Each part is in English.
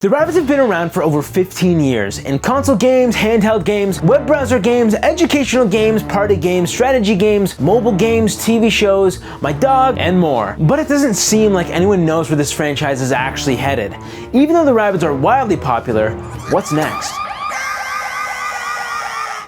The Rabbids have been around for over 15 years in console games, handheld games, web browser games, educational games, party games, strategy games, mobile games, TV shows, my dog, and more. But it doesn't seem like anyone knows where this franchise is actually headed. Even though the Rabbids are wildly popular, what's next?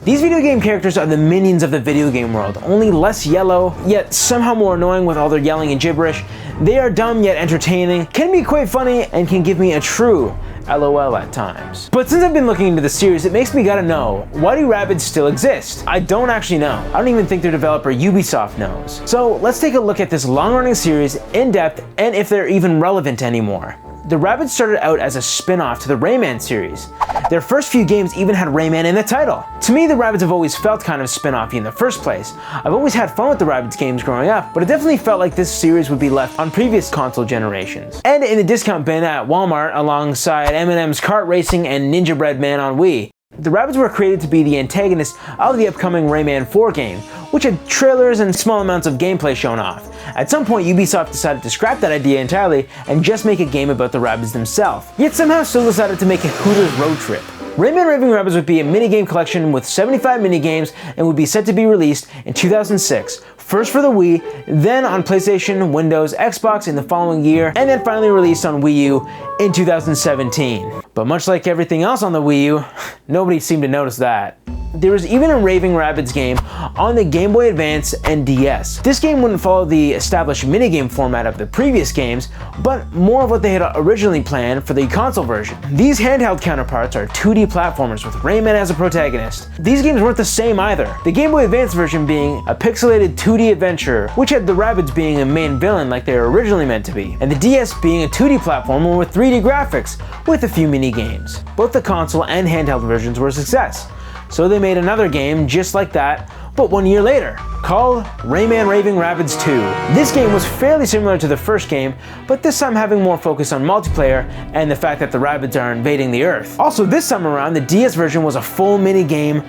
These video game characters are the minions of the video game world, only less yellow, yet somehow more annoying with all their yelling and gibberish. They are dumb yet entertaining, can be quite funny, and can give me a true LOL at times. But since I've been looking into the series, it makes me gotta know, why do Rabbids still exist? I don't actually know. I don't even think their developer Ubisoft knows. So let's take a look at this long-running series in depth and if they're even relevant anymore. The Rabbids started out as a spin-off to the Rayman series. Their first few games even had Rayman in the title. To me, the Rabbids have always felt kind of spin-offy in the first place. I've always had fun with the Rabbids games growing up, but it definitely felt like this series would be left on previous console generations. And in the discount bin at Walmart alongside M&M's Kart Racing and Ninja Bread Man on Wii. The Rabbids were created to be the antagonist of the upcoming Rayman 4 game, which had trailers and small amounts of gameplay shown off. At some point, Ubisoft decided to scrap that idea entirely and just make a game about the Rabbids themselves, yet somehow still decided to make a Hooters road trip. Rayman Raving Rabbids would be a minigame collection with 75 minigames and would be set to be released in 2006, first for the Wii, then on PlayStation, Windows, Xbox in the following year, and then finally released on Wii U in 2017. But much like everything else on the Wii U, nobody seemed to notice that. There was even a Raving Rabbids game on the Game Boy Advance and DS. This game wouldn't follow the established minigame format of the previous games, but more of what they had originally planned for the console version. These handheld counterparts are 2D platformers with Rayman as a protagonist. These games weren't the same either, the Game Boy Advance version being a pixelated 2D adventure, which had the Rabbids being a main villain like they were originally meant to be, and the DS being a 2D platformer with 3D graphics, with a few mini-games. Both the console and handheld versions were a success. So they made another game just like that, but 1 year later, called Rayman Raving Rabbids 2. This game was fairly similar to the first game, but this time having more focus on multiplayer and the fact that the Rabbids are invading the Earth. Also this time around, the DS version was a full mini-game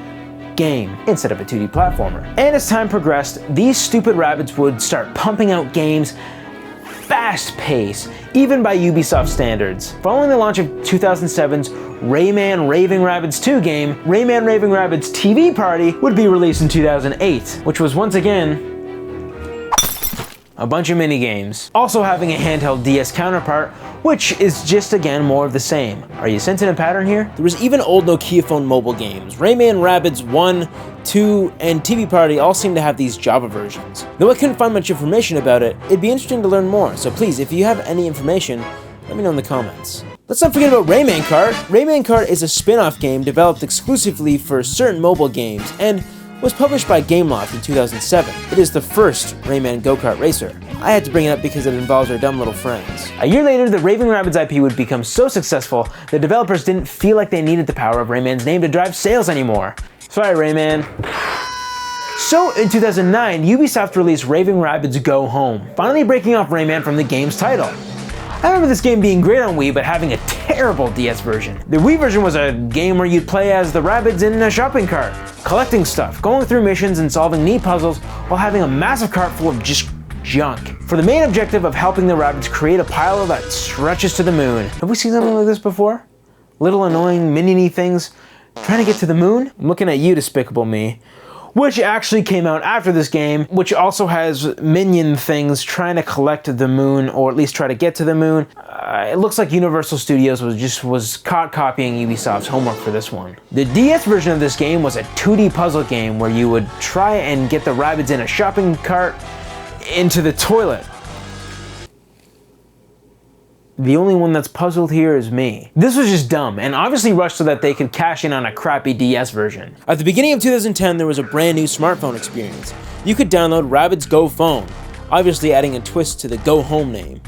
instead of a 2D platformer. And as time progressed, these stupid Rabbids would start pumping out games fast pace, even by Ubisoft standards. Following the launch of 2007's Rayman Raving Rabbids 2 game, Rayman Raving Rabbids TV Party would be released in 2008, which was once again a bunch of mini-games. Also having a handheld DS counterpart, which is just again more of the same. Are you sensing a pattern here? There was even old Nokia phone mobile games. Rayman Rabbids 1, 2, and TV Party all seem to have these Java versions. Though I couldn't find much information about it, it'd be interesting to learn more, so please, if you have any information, let me know in the comments. Let's not forget about Rayman Kart. Rayman Kart is a spin-off game developed exclusively for certain mobile games, and was published by Gameloft in 2007. It is the first Rayman go-kart racer. I had to bring it up because it involves our dumb little friends. A year later, the Raving Rabbids IP would become so successful, the developers didn't feel like they needed the power of Rayman's name to drive sales anymore. Sorry, Rayman. So in 2009, Ubisoft released Raving Rabbids Go Home, finally breaking off Rayman from the game's title. I remember this game being great on Wii, but having a terrible DS version. The Wii version was a game where you'd play as the Rabbids in a shopping cart, collecting stuff, going through missions and solving neat puzzles while having a massive cart full of just junk, for the main objective of helping the Rabbids create a pile that stretches to the moon. Have we seen something like this before? Little annoying mini-y things trying to get to the moon? I'm looking at you, Despicable Me. Which actually came out after this game, which also has minion things trying to collect the moon, or at least try to get to the moon. It looks like Universal Studios was caught copying Ubisoft's homework for this one. The DS version of this game was a 2D puzzle game where you would try and get the Rabbids in a shopping cart into the toilet. The only one that's puzzled here is me. This was just dumb, and obviously rushed so that they could cash in on a crappy DS version. At the beginning of 2010, there was a brand new smartphone experience. You could download Rabbids Go Phone, obviously adding a twist to the Go Home name.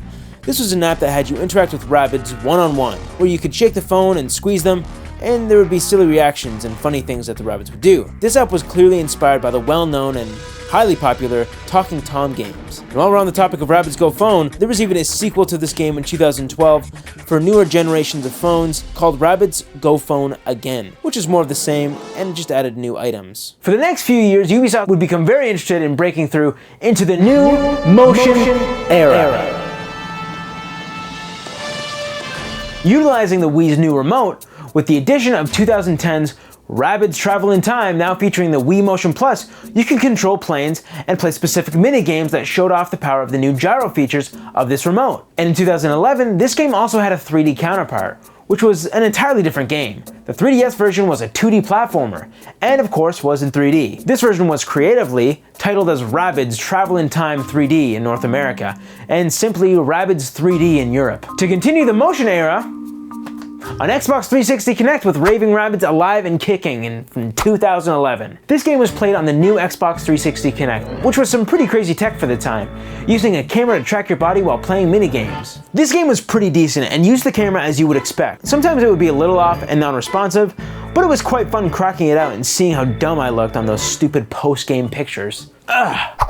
This was an app that had you interact with Rabbids one-on-one, where you could shake the phone and squeeze them, and there would be silly reactions and funny things that the Rabbids would do. This app was clearly inspired by the well-known and highly popular Talking Tom games. And while we're on the topic of Rabbids Go Phone, there was even a sequel to this game in 2012 for newer generations of phones called Rabbids Go Phone Again, which is more of the same and just added new items. For the next few years, Ubisoft would become very interested in breaking through into the new motion era. Utilizing the Wii's new remote, with the addition of 2010's Rabbids Travel in Time now featuring the Wii Motion Plus, you can control planes and play specific mini-games that showed off the power of the new gyro features of this remote. And in 2011, this game also had a 3D counterpart, which was an entirely different game. The 3DS version was a 2D platformer, and of course was in 3D. This version was creatively titled as Rabbids Travel in Time 3D in North America, and simply Rabbids 3D in Europe. To continue the motion era, on Xbox 360 Connect with Raving Rabbids Alive and Kicking in 2011. This game was played on the new Xbox 360 Connect, which was some pretty crazy tech for the time, using a camera to track your body while playing minigames. This game was pretty decent and used the camera as you would expect. Sometimes it would be a little off and non-responsive, but it was quite fun cracking it out and seeing how dumb I looked on those stupid post-game pictures. Ugh.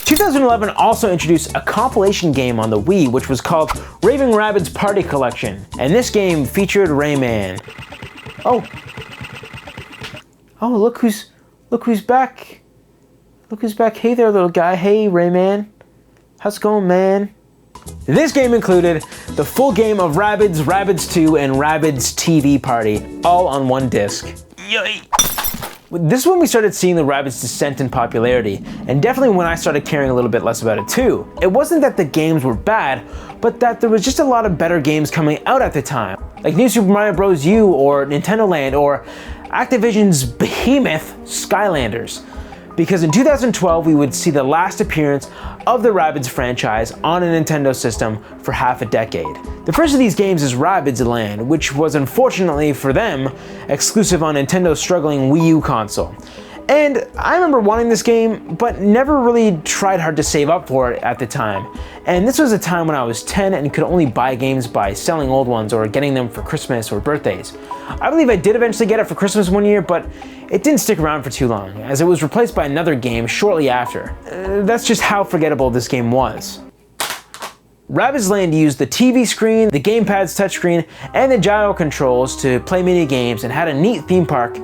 2011 also introduced a compilation game on the Wii which was called Raving Rabbids Party Collection, and this game featured Rayman. Oh, look who's back. Look who's back. Hey there, little guy. Hey, Rayman. How's it going, man? This game included the full game of Rabbids, Rabbids 2, and Rabbids TV Party, all on one disc. Yay! This is when we started seeing the Rabbids' descent in popularity, and definitely when I started caring a little bit less about it too. It wasn't that the games were bad, but that there was just a lot of better games coming out at the time, like New Super Mario Bros. U or Nintendo Land or Activision's behemoth Skylanders. Because in 2012 we would see the last appearance of the Rabbids franchise on a Nintendo system for half a decade. The first of these games is Rabbids Land, which was unfortunately for them exclusive on Nintendo's struggling Wii U console. And I remember wanting this game, but never really tried hard to save up for it at the time. And this was a time when I was 10 and could only buy games by selling old ones or getting them for Christmas or birthdays. I believe I did eventually get it for Christmas one year, but it didn't stick around for too long, as it was replaced by another game shortly after. That's just how forgettable this game was. Rabbids Land used the TV screen, the gamepad's touchscreen, and the gyro controls to play mini games and had a neat theme park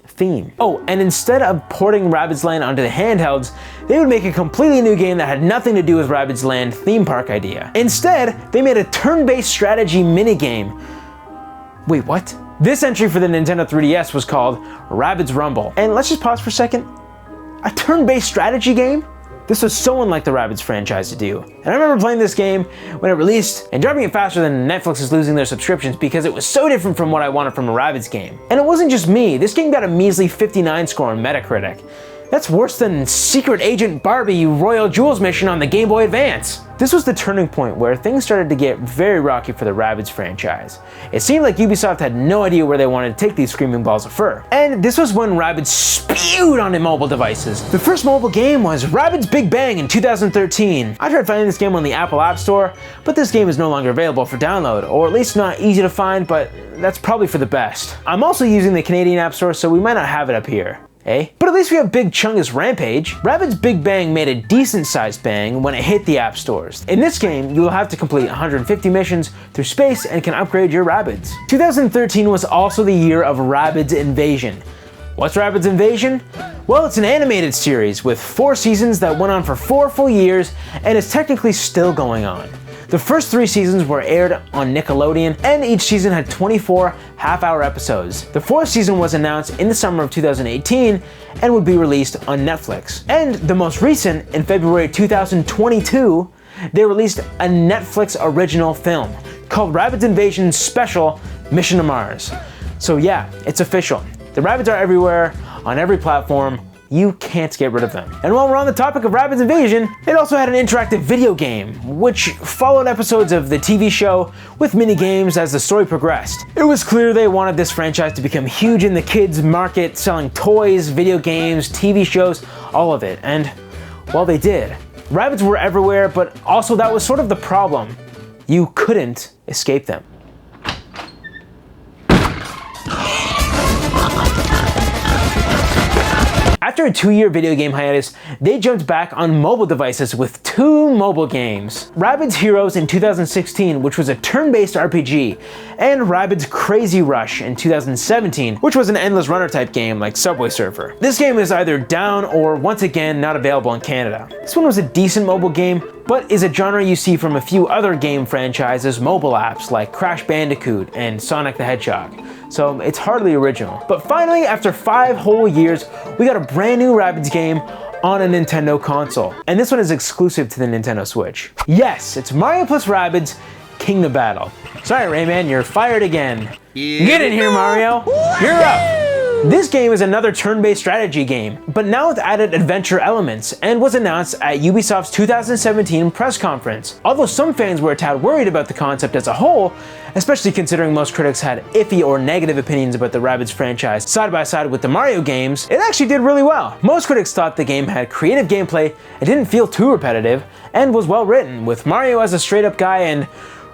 theme. Oh, and instead of porting Rabbids Land onto the handhelds, they would make a completely new game that had nothing to do with Rabbids Land theme park idea. Instead, they made a turn-based strategy minigame. Wait, what? This entry for the Nintendo 3DS was called Rabbids Rumble. And let's just pause for a second. A turn-based strategy game? This was so unlike the Rabbids franchise to do. And I remember playing this game when it released and dropping it faster than Netflix is losing their subscriptions because it was so different from what I wanted from a Rabbids game. And it wasn't just me, this game got a measly 59 score on Metacritic. That's worse than Secret Agent Barbie Royal Jewels mission on the Game Boy Advance. This was the turning point where things started to get very rocky for the Rabbids franchise. It seemed like Ubisoft had no idea where they wanted to take these screaming balls of fur. And this was when Rabbids spewed onto mobile devices. The first mobile game was Rabbids Big Bang in 2013. I tried finding this game on the Apple App Store, but this game is no longer available for download, or at least not easy to find, but that's probably for the best. I'm also using the Canadian App Store, so we might not have it up here. Eh? But at least we have Big Chungus Rampage. Rabbids Big Bang made a decent sized bang when it hit the app stores. In this game, you will have to complete 150 missions through space and can upgrade your Rabbids. 2013 was also the year of Rabbids Invasion. What's Rabbids Invasion? Well, it's an animated series with 4 seasons that went on for 4 full years and is technically still going on. The first 3 seasons were aired on Nickelodeon, and each season had 24 half-hour episodes. The 4th season was announced in the summer of 2018 and would be released on Netflix. And the most recent, in February 2022, they released a Netflix original film called Rabbids Invasion Special Mission to Mars. So yeah, it's official. The Rabbids are everywhere, on every platform. You can't get rid of them. And while we're on the topic of Rabbids Invasion, it also had an interactive video game, which followed episodes of the TV show with mini games as the story progressed. It was clear they wanted this franchise to become huge in the kids market, selling toys, video games, TV shows, all of it. And, well, they did. Rabbids were everywhere, but also that was sort of the problem. You couldn't escape them. After a 2-year video game hiatus, they jumped back on mobile devices with 2 mobile games. Rabbids Heroes in 2016, which was a turn-based RPG, and Rabbids Crazy Rush in 2017, which was an endless runner type game like Subway Surfer. This game is either down or once again not available in Canada. This one was a decent mobile game, but is a genre you see from a few other game franchises' mobile apps like Crash Bandicoot and Sonic the Hedgehog, so it's hardly original. But finally, after 5 whole years, we got a brand new Rabbids game on a Nintendo console, and this one is exclusive to the Nintendo Switch. Yes, it's Mario plus Rabbids Kingdom Battle. Sorry Rayman, you're fired again. Get in here, Mario. You're up. This game is another turn-based strategy game, but now with added adventure elements, and was announced at Ubisoft's 2017 press conference. Although some fans were a tad worried about the concept as a whole, especially considering most critics had iffy or negative opinions about the Rabbids franchise side by side with the Mario games, it actually did really well. Most critics thought the game had creative gameplay, it didn't feel too repetitive, and was well written, with Mario as a straight-up guy and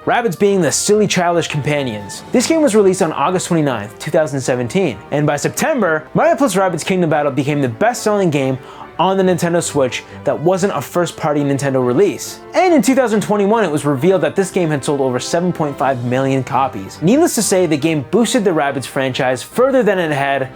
Rabbids being the silly childish companions. This game was released on August 29th, 2017, and by September, Mario plus Rabbids Kingdom Battle became the best-selling game on the Nintendo Switch that wasn't a first-party Nintendo release. And in 2021, it was revealed that this game had sold over 7.5 million copies. Needless to say, the game boosted the Rabbids franchise further than it had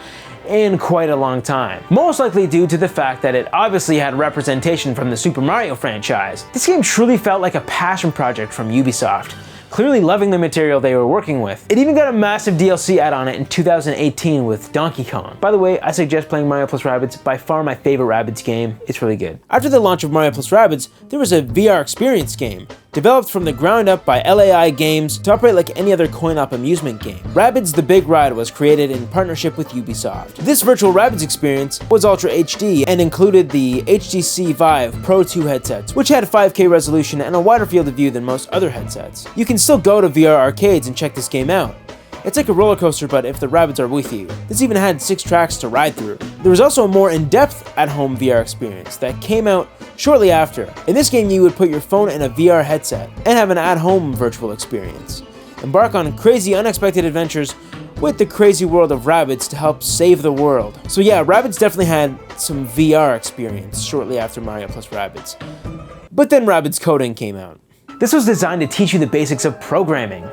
in quite a long time. Most likely due to the fact that it obviously had representation from the Super Mario franchise. This game truly felt like a passion project from Ubisoft, clearly loving the material they were working with. It even got a massive DLC add-on in 2018 with Donkey Kong. By the way, I suggest playing Mario plus Rabbids, by far my favorite Rabbids game. It's really good. After the launch of Mario plus Rabbids, there was a VR experience game, developed from the ground up by LAI Games to operate like any other coin-op amusement game. Rabbids The Big Ride was created in partnership with Ubisoft. This virtual Rabbids experience was Ultra HD and included the HTC Vive Pro 2 headsets, which had 5K resolution and a wider field of view than most other headsets. You can still go to VR arcades and check this game out. It's like a roller coaster, but if the Rabbids are with you. This even had 6 tracks to ride through. There was also a more in-depth at-home VR experience that came out shortly after. In this game, you would put your phone in a VR headset and have an at-home virtual experience. Embark on crazy, unexpected adventures with the crazy world of Rabbids to help save the world. So yeah, Rabbids definitely had some VR experience shortly after Mario plus Rabbids. But then Rabbids Coding came out. This was designed to teach you the basics of programming.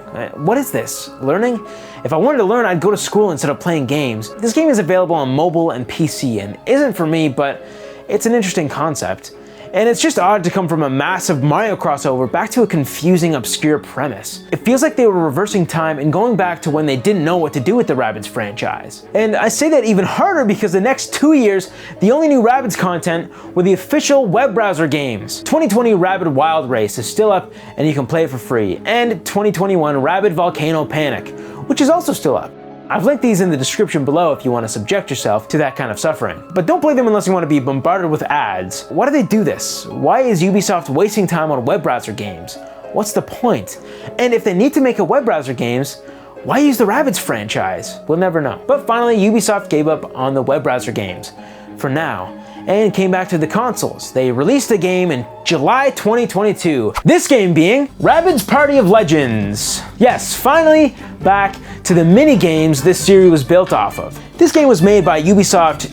What is this? Learning? If I wanted to learn, I'd go to school instead of playing games. This game is available on mobile and PC and isn't for me, but it's an interesting concept. And it's just odd to come from a massive Mario crossover back to a confusing, obscure premise. It feels like they were reversing time and going back to when they didn't know what to do with the Rabbids franchise. And I say that even harder because the next 2 years, the only new Rabbids content were the official web browser games. 2020 Rabbid Wild Race is still up and you can play it for free, and 2021 Rabbid Volcano Panic, which is also still up. I've linked these in the description below if you want to subject yourself to that kind of suffering. But don't play them unless you want to be bombarded with ads. Why do they do this? Why is Ubisoft wasting time on web browser games? What's the point? And if they need to make a web browser games, why use the Rabbids franchise? We'll never know. But finally, Ubisoft gave up on the web browser games, for now, and came back to the consoles. They released the game in July 2022. This game being Rabbids Party of Legends. Yes, finally back to the mini games this series was built off of. This game was made by Ubisoft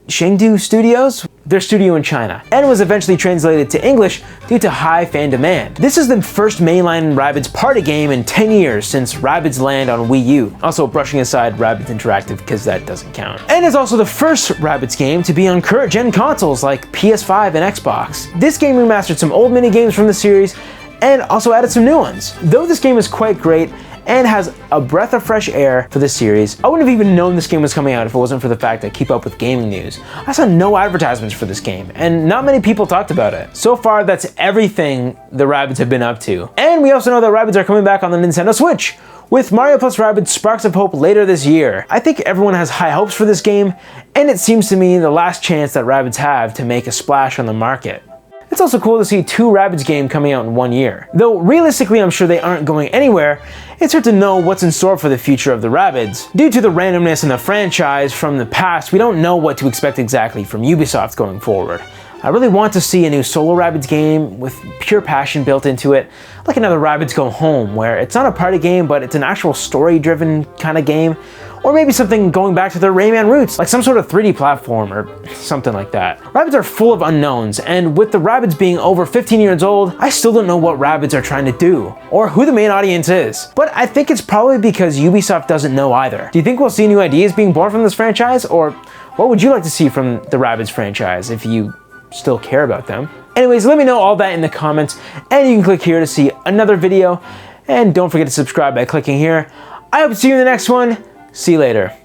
Chengdu Studios, their studio in China, and was eventually translated to English due to high fan demand. This is the first mainline Rabbids party game in 10 years since Rabbids Land on Wii U. Also brushing aside Rabbids Interactive because that doesn't count. And it's also the first Rabbids game to be on current gen consoles like PS5 and Xbox. This game remastered some old mini games from the series and also added some new ones. Though this game is quite great and has a breath of fresh air for this series, I wouldn't have even known this game was coming out if it wasn't for the fact I keep up with gaming news. I saw no advertisements for this game, and not many people talked about it. So far, that's everything the Rabbids have been up to. And we also know that Rabbids are coming back on the Nintendo Switch, with Mario plus Rabbids Sparks of Hope later this year. I think everyone has high hopes for this game, and it seems to me the last chance that Rabbids have to make a splash on the market. It's also cool to see 2 Rabbids games coming out in 1 year. Though realistically I'm sure they aren't going anywhere, it's hard to know what's in store for the future of the Rabbids. Due to the randomness in the franchise from the past, we don't know what to expect exactly from Ubisoft going forward. I really want to see a new solo Rabbids game with pure passion built into it, like another Rabbids Go Home, where it's not a party game but it's an actual story-driven kind of game. Or maybe something going back to their Rayman roots, like some sort of 3D platform or something like that. Rabbids are full of unknowns, and with the Rabbids being over 15 years old, I still don't know what Rabbids are trying to do, or who the main audience is. But I think it's probably because Ubisoft doesn't know either. Do you think we'll see new ideas being born from this franchise, or what would you like to see from the Rabbids franchise if you still care about them? Anyways, let me know all that in the comments, and you can click here to see another video, and don't forget to subscribe by clicking here. I hope to see you in the next one. See you later.